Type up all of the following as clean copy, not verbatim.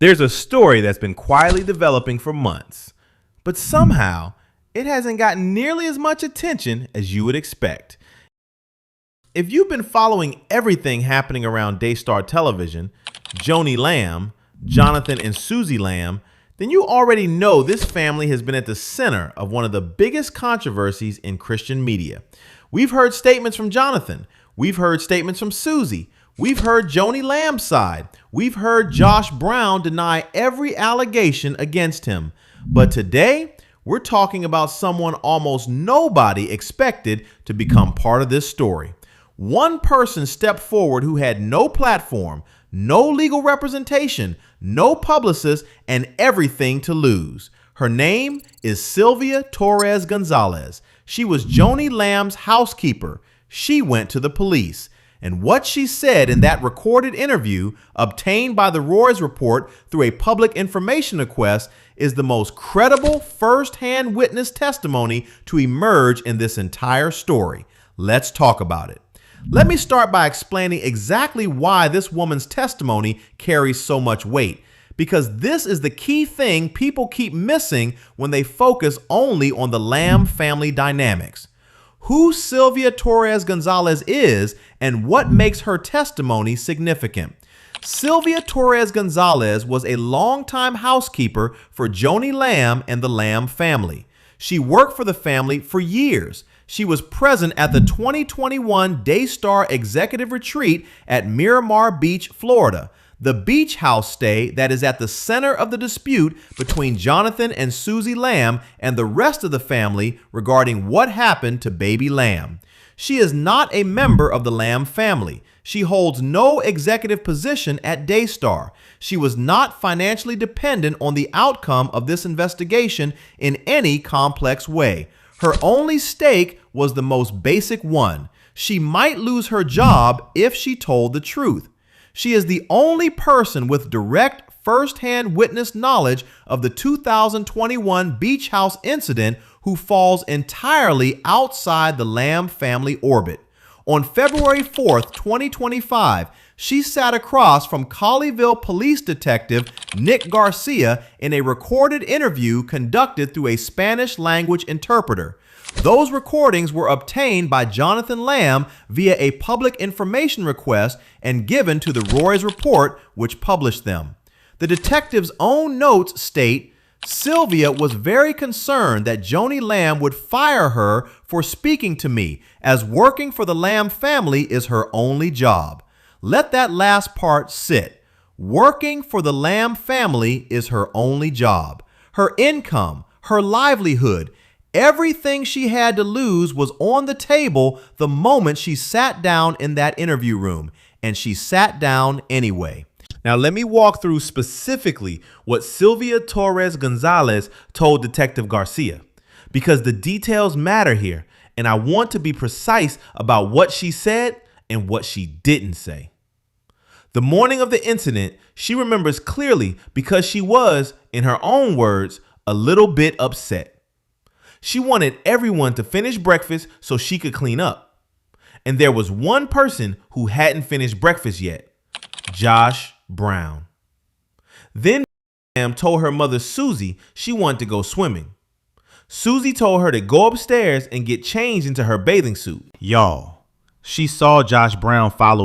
There's a story that's been quietly developing for months, but somehow it hasn't gotten nearly as much attention as you would expect. If you've been following everything happening around Daystar Television, Joni Lamb, Jonathan and Susie Lamb, then you already know this family has been at the center of one of the biggest controversies in Christian media. We've heard statements from Jonathan. We've heard statements from Susie. We've heard Joni Lamb's side. We've heard Josh Brown deny every allegation against him. But today, we're talking about someone almost nobody expected to become part of this story. One person stepped forward who had no platform, no legal representation, no publicist, and everything to lose. Her name is Sylvia Torres Gonzalez. She was Joni Lamb's housekeeper. She went to the police. And what she said in that recorded interview, obtained by the Roy's Report through a public information request, is the most credible first-hand witness testimony to emerge in this entire story. Let's talk about it. Let me start by explaining exactly why this woman's testimony carries so much weight, because this is the key thing people keep missing when they focus only on the Lamb family dynamics. Who Sylvia Torres Gonzalez is and what makes her testimony significant. Sylvia Torres Gonzalez was a longtime housekeeper for Joni Lamb and the Lamb family. She worked for the family for years. She was present at the 2021 Daystar Executive Retreat at Miramar Beach, Florida, the beach house stay that is at the center of the dispute between Jonathan and Susie Lamb and the rest of the family regarding what happened to baby Lamb. She is not a member of the Lamb family. She holds no executive position at Daystar. She was not financially dependent on the outcome of this investigation in any complex way. Her only stake was the most basic one. She might lose her job if she told the truth. She is the only person with direct first-hand witness knowledge of the 2021 beach house incident who falls entirely outside the Lamb family orbit. On February 4th, 2025, she sat across from Colleyville Police Detective Nick Garcia in a recorded interview conducted through a Spanish language interpreter. Those recordings were obtained by Jonathan Lamb via a public information request and given to the Roy's Report, which published them. The detective's own notes state, Sylvia was very concerned that Joni Lamb would fire her for speaking to me, as working for the Lamb family is her only job. Let that last part sit. Working for the Lamb family is her only job. Her income, her livelihood, everything she had to lose was on the table the moment she sat down in that interview room, and she sat down anyway. Now, let me walk through specifically what Sylvia Torres Gonzalez told Detective Garcia, because the details matter here, and I want to be precise about what she said and what she didn't say. The morning of the incident, she remembers clearly because she was, in her own words, a little bit upset. She wanted everyone to finish breakfast so she could clean up. And there was one person who hadn't finished breakfast yet, Josh Brown. Then Sam told her mother Susie she wanted to go swimming. Susie told her to go upstairs and get changed into her bathing suit. Y'all, she saw Josh Brown follow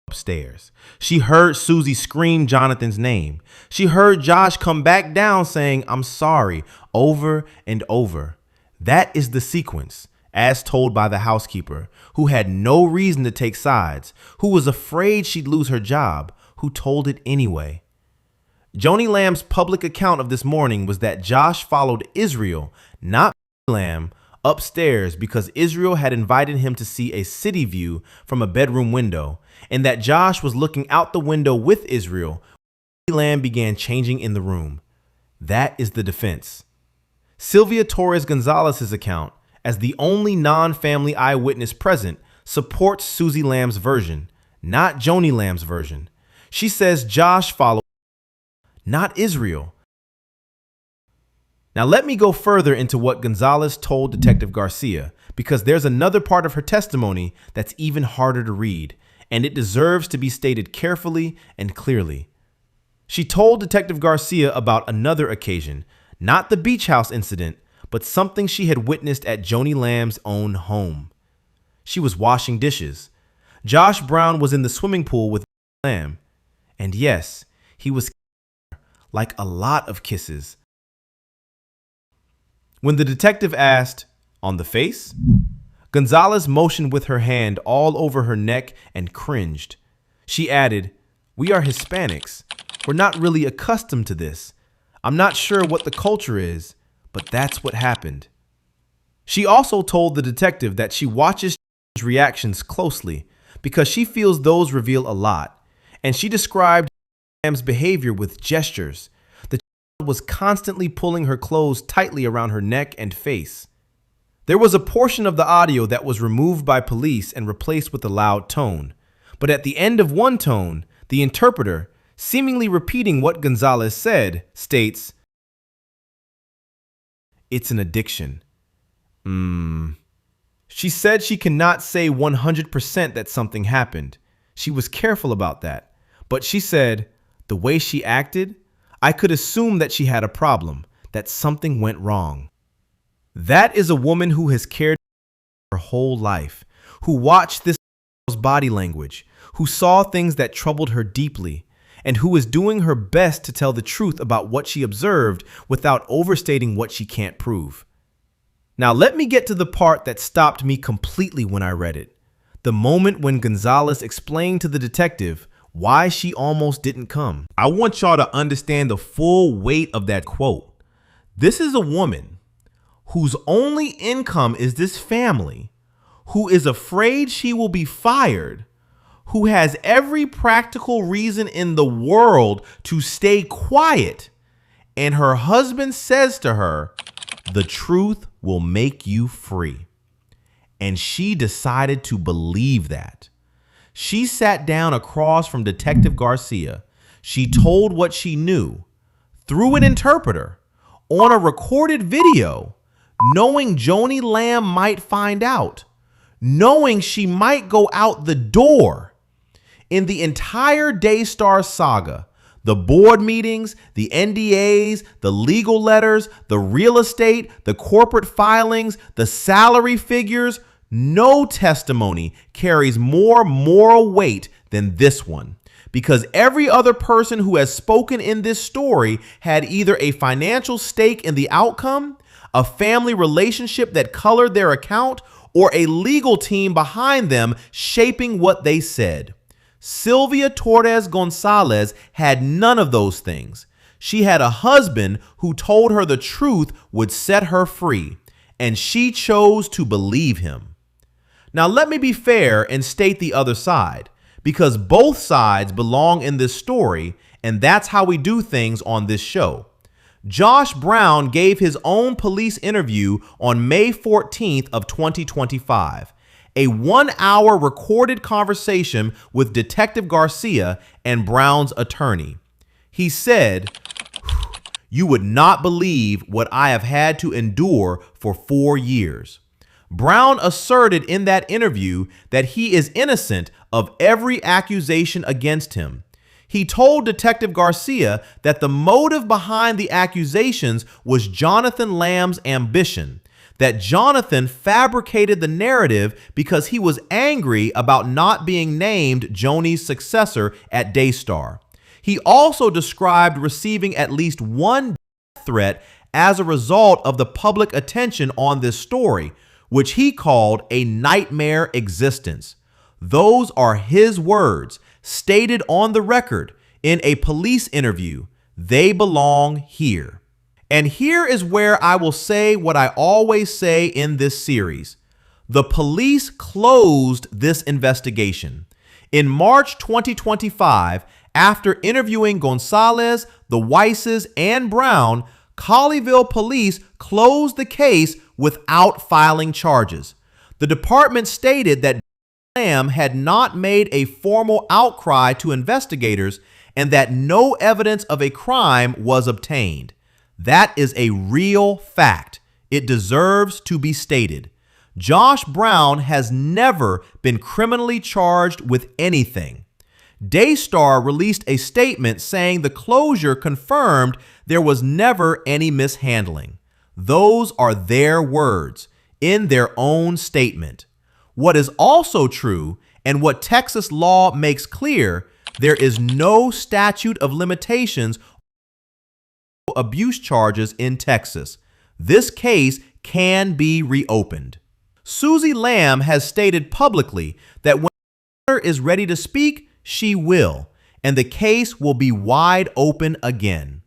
upstairs. She heard Susie scream Jonathan's name. She heard Josh come back down saying, "I'm sorry," over and over. That is the sequence, as told by the housekeeper, who had no reason to take sides, who was afraid she'd lose her job, who told it anyway. Joni Lamb's public account of this morning was that Josh followed Israel, not Lamb, upstairs because Israel had invited him to see a city view from a bedroom window, and that Josh was looking out the window with Israel when Lamb began changing in the room. That is the defense. Sylvia Torres Gonzalez's account, as the only non-family eyewitness present, supports Susie Lamb's version, not Joni Lamb's version. She says Josh followed, not Israel. Now let me go further into what Gonzalez told Detective Garcia, because there's another part of her testimony that's even harder to read, and it deserves to be stated carefully and clearly. She told Detective Garcia about another occasion, not the beach house incident, but something she had witnessed at Joni Lamb's own home. She was washing dishes. Josh Brown was in the swimming pool with Lamb. And yes, he was like a lot of kisses. When the detective asked, "On the face?" Gonzalez motioned with her hand all over her neck and cringed. She added, "We are Hispanics. We're not really accustomed to this. I'm not sure what the culture is, but that's what happened." She also told the detective that she watches reactions closely because she feels those reveal a lot, and she described Lamb's behavior with gestures. The child was constantly pulling her clothes tightly around her neck and face. There was a portion of the audio that was removed by police and replaced with a loud tone, but at the end of one tone, the interpreter, seemingly repeating what Gonzalez said, states, "It's an addiction." She said she cannot say 100% that something happened. She was careful about that. But she said, the way she acted, I could assume that she had a problem, that something went wrong. That is a woman who has cared for her whole life, who watched this body language, who saw things that troubled her deeply, and who is doing her best to tell the truth about what she observed without overstating what she can't prove. Now let me get to the part that stopped me completely when I read it. The moment when Gonzalez explained to the detective why she almost didn't come. I want y'all to understand the full weight of that quote. This is a woman whose only income is this family, who is afraid she will be fired, who has every practical reason in the world to stay quiet, and her husband says to her, "The truth will make you free." And she decided to believe that. She sat down across from Detective Garcia. She told what she knew through an interpreter on a recorded video, knowing Joni Lamb might find out, knowing she might go out the door. In the entire Daystar saga, the board meetings, the NDAs, the legal letters, the real estate, the corporate filings, the salary figures, no testimony carries more moral weight than this one, because every other person who has spoken in this story had either a financial stake in the outcome, a family relationship that colored their account, or a legal team behind them shaping what they said. Sylvia Torres Gonzalez had none of those things. She had a husband who told her the truth would set her free, and she chose to believe him. Now, let me be fair and state the other side, because both sides belong in this story, and that's how we do things on this show. Josh Brown gave his own police interview on May 14th of 2025, a 1-hour recorded conversation with Detective Garcia and Brown's attorney. He said, "You would not believe what I have had to endure for 4 years." Brown asserted in that interview that he is innocent of every accusation against him. He told Detective Garcia that the motive behind the accusations was Jonathan Lamb's ambition, that Jonathan fabricated the narrative because he was angry about not being named Joni's successor at Daystar. He also described receiving at least one death threat as a result of the public attention on this story, which he called a nightmare existence. Those are his words, stated on the record in a police interview. They belong here. And here is where I will say what I always say in this series. The police closed this investigation. In March 2025, after interviewing Gonzalez, the Weisses, and Brown, Colleyville police closed the case without filing charges. The department stated that Lamb had not made a formal outcry to investigators and that no evidence of a crime was obtained. That is a real fact. It deserves to be stated. Josh Brown has never been criminally charged with anything. Daystar released a statement saying the closure confirmed there was never any mishandling. Those are their words in their own statement. What is also true, and what Texas law makes clear, there is no statute of limitations on abuse charges in Texas. This case can be reopened. Susie Lamb has stated publicly that when her is ready to speak, she will, and the case will be wide open again.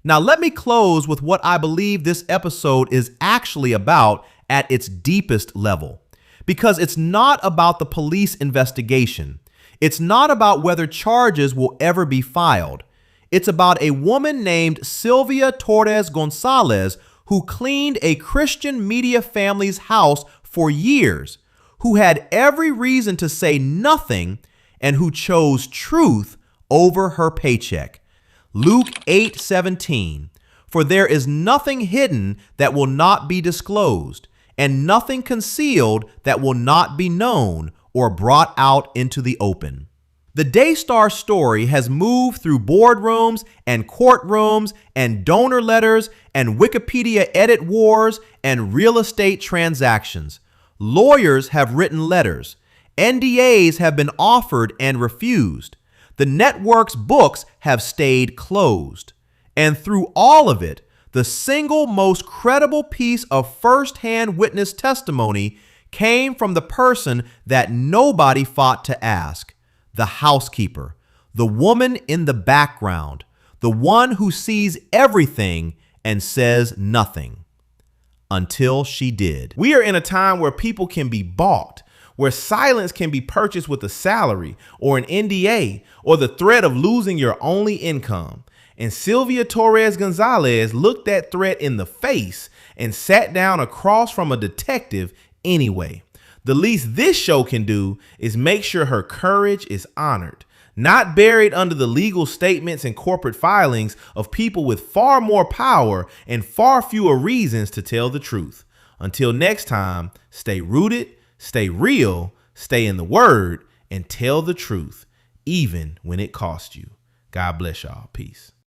Now, let me close with what I believe this episode is actually about at its deepest level, because it's not about the police investigation. It's not about whether charges will ever be filed. It's about a woman named Sylvia Torres Gonzalez who cleaned a Christian media family's house for years, who had every reason to say nothing, and who chose truth over her paycheck. Luke 8:17, for there is nothing hidden that will not be disclosed, and nothing concealed that will not be known or brought out into the open. The Daystar story has moved through boardrooms and courtrooms and donor letters and Wikipedia edit wars and real estate transactions. Lawyers have written letters. NDAs have been offered and refused. The network's books have stayed closed. And through all of it, the single most credible piece of firsthand witness testimony came from the person that nobody fought to ask, the housekeeper, the woman in the background, the one who sees everything and says nothing. Until she did. We are in a time where people can be bought, where silence can be purchased with a salary or an NDA or the threat of losing your only income. And Sylvia Torres Gonzalez looked that threat in the face and sat down across from a detective anyway. The least this show can do is make sure her courage is honored, not buried under the legal statements and corporate filings of people with far more power and far fewer reasons to tell the truth. Until next time, stay rooted, stay real, stay in the word, and tell the truth, even when it costs you. God bless y'all. Peace.